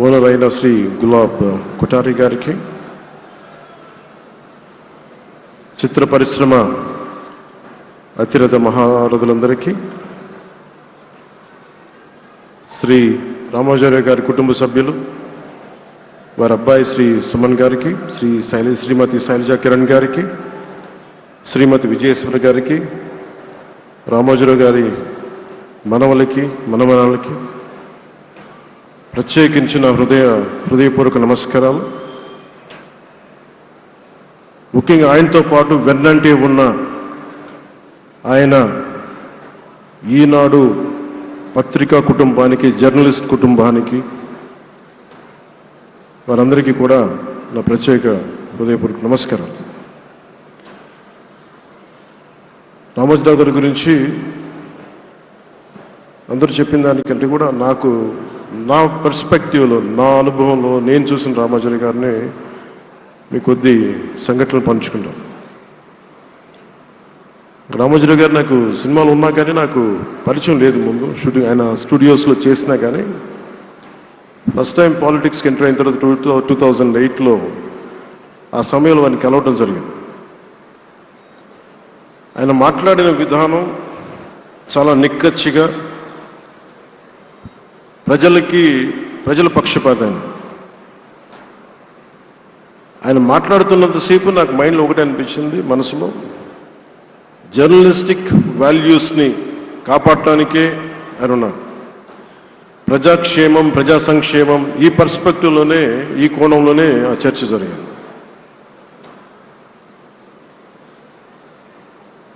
Owner అయిన శ్రీ గులాబ్ కొఠారి గారికి, చిత్ర పరిశ్రమ అతిరథ మహారథులందరికీ, శ్రీ రామాచార్య గారి కుటుంబ సభ్యులు, వారి అబ్బాయి శ్రీ సుమన్ గారికి, శ్రీమతి శైలజా కిరణ్ గారికి, శ్రీమతి విజయేశ్వర గారికి, రామోజీరావు గారి మనవలకి మనమనాలకి ప్రత్యేకించిన హృదయపూర్వక నమస్కారాలు. ముఖ్యంగా ఆయనతో పాటు వెన్నంటే ఉన్న ఆయన ఈనాడు పత్రికా కుటుంబానికి, జర్నలిస్ట్ కుటుంబానికి, వారందరికీ కూడా నా ప్రత్యేక హృదయపూర్వక నమస్కారాలు. రామోజీరావు గారి గురించి అందరూ చెప్పిన దానికంటే కూడా నాకు నా పర్స్పెక్టివ్లో, నా అనుభవంలో నేను చూసిన రామోజీరావు గారిని మీ కొద్ది సంఘటనలు పంచుకుంటాం. రామోజీరావు గారు నాకు సినిమాలు ఉన్నా కానీ నాకు పరిచయం లేదు. ముందు ఆయన స్టూడియోస్లో చేసినా కానీ ఫస్ట్ టైం పాలిటిక్స్కి ఎంటర్ అయిన తర్వాత 2008లో ఆ సమయంలో ఆయన కలవటం జరిగింది. ఆయన మాట్లాడిన విధానం చాలా నిక్కచ్చిగా, ప్రజల పక్షపాతం. ఆయన మాట్లాడుతున్నంతసేపు నాకు మైండ్లో ఒకటే అనిపించింది, మనసులో జర్నలిస్టిక్ వాల్యూస్ని కాపాడటానికే ఆయన ఉన్నాడు. ప్రజాక్షేమం, ప్రజా సంక్షేమం, ఈ పర్స్పెక్టివ్లోనే, ఈ కోణంలోనే ఆ చర్చ జరిగింది.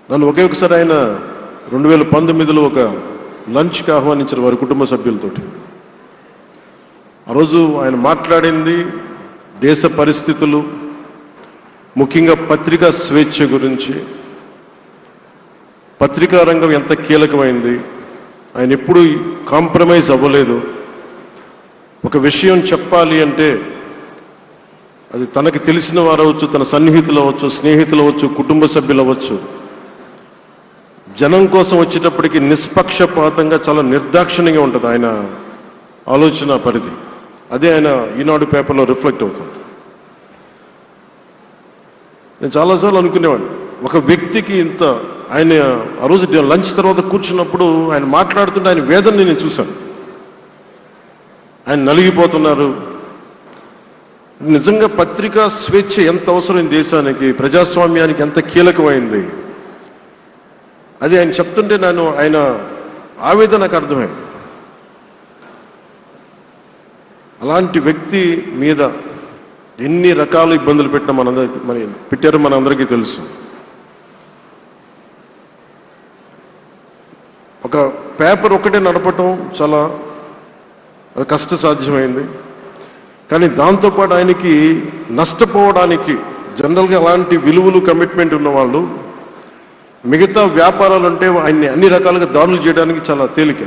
నన్ను ఒకే ఒకసారి ఆయన 2019లో ఒక లంచ్కి ఆహ్వానించారు వారి కుటుంబ సభ్యులతోటి. ఆ రోజు ఆయన మాట్లాడింది దేశ పరిస్థితులు, ముఖ్యంగా పత్రికా స్వేచ్ఛ గురించి, పత్రికా రంగం ఎంత కీలకమైంది, ఆయన ఎప్పుడూ కాంప్రమైజ్ అవ్వలేదు. ఒక విషయం చెప్పాలి అంటే అది తనకి తెలిసిన వారు అవ్వచ్చు, తన సన్నిహితులు అవ్వచ్చు, స్నేహితులు అవ్వచ్చు, కుటుంబ సభ్యులు అవ్వచ్చు, జనం కోసం వచ్చేటప్పటికి నిష్పక్షపాతంగా చాలా నిర్దాక్షిణ్యంగా ఉంటుంది ఆయన ఆలోచన పరిధి. అదే ఆయన ఈనాడు పేపర్లో రిఫ్లెక్ట్ అవుతుంది. నేను చాలాసార్లు అనుకునేవాడిని, ఒక వ్యక్తికి ఇంత, ఆయన ఆ రోజు లంచ్ తర్వాత కూర్చున్నప్పుడు ఆయన మాట్లాడుతుంటే ఆయన వేదనని నేను చూశాను. ఆయన నలిగిపోతున్నారు. నిజంగా పత్రికా స్వేచ్ఛ ఎంత అవసరం దేశానికి, ప్రజాస్వామ్యానికి ఎంత కీలకమైంది, అది ఆయన చెప్తుంటే ఆయన ఆవేదన నాకు అర్థమైంది. అలాంటి వ్యక్తి మీద ఎన్ని రకాల ఇబ్బందులు పెట్టారో మనందరికీ తెలుసు. ఒక పేపర్ ఒకటే నడపటం చాలా అది కష్టసాధ్యమైంది. కానీ దాంతోపాటు ఆయనకి నష్టపోవడానికి, జనరల్గా అలాంటి విలువలు, కమిట్మెంట్ ఉన్నవాళ్ళు మిగతా వ్యాపారాలంటే ఆయన్ని అన్ని రకాలుగా దాడులు చేయడానికి చాలా తేలిక.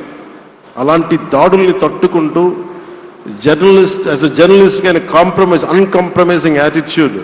అలాంటి దాడుల్ని తట్టుకుంటూ యాజ్ ఎ జర్నలిస్ట్ ఆయన అన్కాంప్రమైజింగ్ యాటిట్యూడ్